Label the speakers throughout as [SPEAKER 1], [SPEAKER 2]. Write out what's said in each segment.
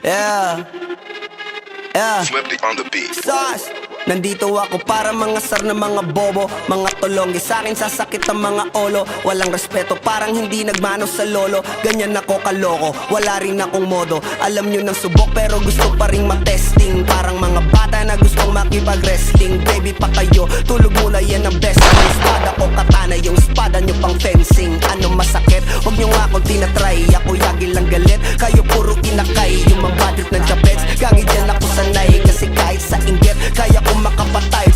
[SPEAKER 1] Yeah, yeah.
[SPEAKER 2] Flipped on the beat.
[SPEAKER 1] Sauce. Nandito ako para mga sar na mga bobo, mga tulonggi sa akin sasakit ang mga olo. Walang respeto, parang hindi nagmano sa lolo. Ganyan ako kaloko, wala rin akong modo. Alam nyo ng subok pero gusto pa rin matesting. Parang mga bata na gustong makipag-wrestling. Baby pa kayo, tulog muna yan ang best. Ang espada ko katana, yung espada nyo pang fencing. Ano masakit? Huwag nyo nga akong tinatry. Ako yagi lang galit, kayo puro inakay. Yung mga badrit ng chapets, gangid yan ako sanay. Kasi kahit sa inggit, kaya ko makapatay.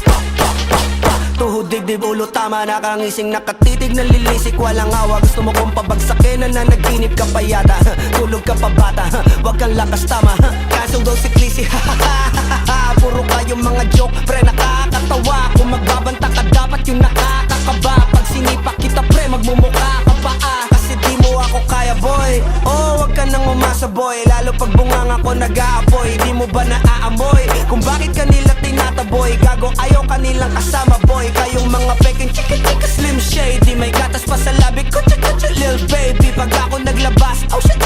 [SPEAKER 1] Tuhod, dibdib, ulo, tama. Nakangising, nakatitig, nalilisik, walang awa. Gusto mo kong pabagsakin, nananaginip ka pa yata. Tulog ka pa bata, wag kang lakas tama. Kaso daw si Clissy, puro kayong mga joke, pre nakakatawa. Kung magbabanta ka dapat yung nakakakaba. Pag sinipa kita pre, magmumukha ka pa kasi di mo ako kaya boy. Oh, wag ka nang umasa boy. Lalo pag bungang ako nag-aapoy. Di mo ba naaamoy kung bakit kanila tinataboy? Gago ayaw kanilang kasama boy. Kayong mga peking chika slim shady. May gatas pa sa labi ko, cha lil baby. Pag ako naglabas, oh shit,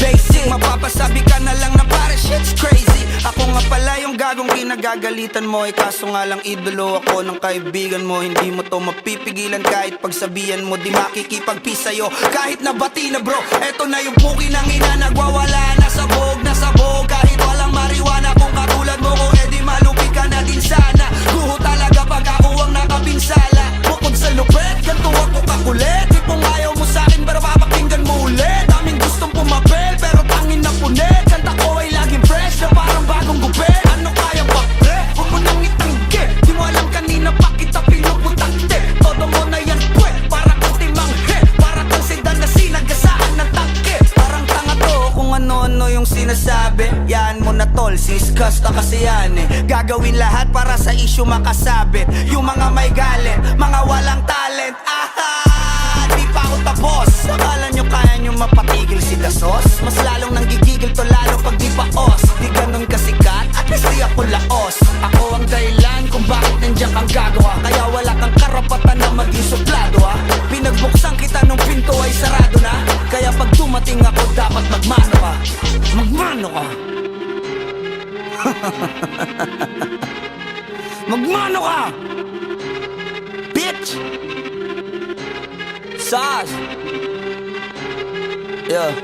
[SPEAKER 1] basic. Mapapasabi ka na lang na pare shit's crazy. Ako nga pala yung gagong kinagagalitan mo. Kaso nga lang idolo ako ng kaibigan mo. Hindi mo to mapipigilan kahit pagsabihan mo. Di makikipagpi sa'yo kahit nabati na bro. Eto na yung puki ng ina, nagwawala na sabog. Kahit walang mariwana, kung katulad mo ko edi malupi ka na din sana. Guho talaga pag ako ang nakapinsala. Bukod sa lupet, ganito ako kakulit. Di kung ayaw mo sa'kin pero papakinggan mo ulit. Daming gustong pumapel pero tangin na punit. Kanta ko ay laging fresh na parang bagong gupit. Ano kaya ba pre? Huwag mo nang itanggi. Di mo alam kanina pa kita pinuputante. Todo mo na yan pwe, para kang timanghe. Para kang sedan na sinagasaan ng tangke. Parang tanga to kung ano-ano yung sinasabi. Yan mo na tol, siskas na kasi yan Gagawin lahat para sa issue makasabit. Yung mga may galit, mga walang talent. Di pa ako tapos. Akala nyo kaya nyo mapatigil si Dasos? Mas lalong nanggigigil to lalo pag di paos. Di ganun kasikat, at least di ako laos. Ako ang dahilan kung bakit nandiyan kang gagawa. Kaya wala kang karapatan na maging suplado Pinagbuksan kita nung pinto ay sarado na. Kaya pag dumating ako dapat magmano ka. Magmano ka. Magmano ka, bitch. Sas. Yeah.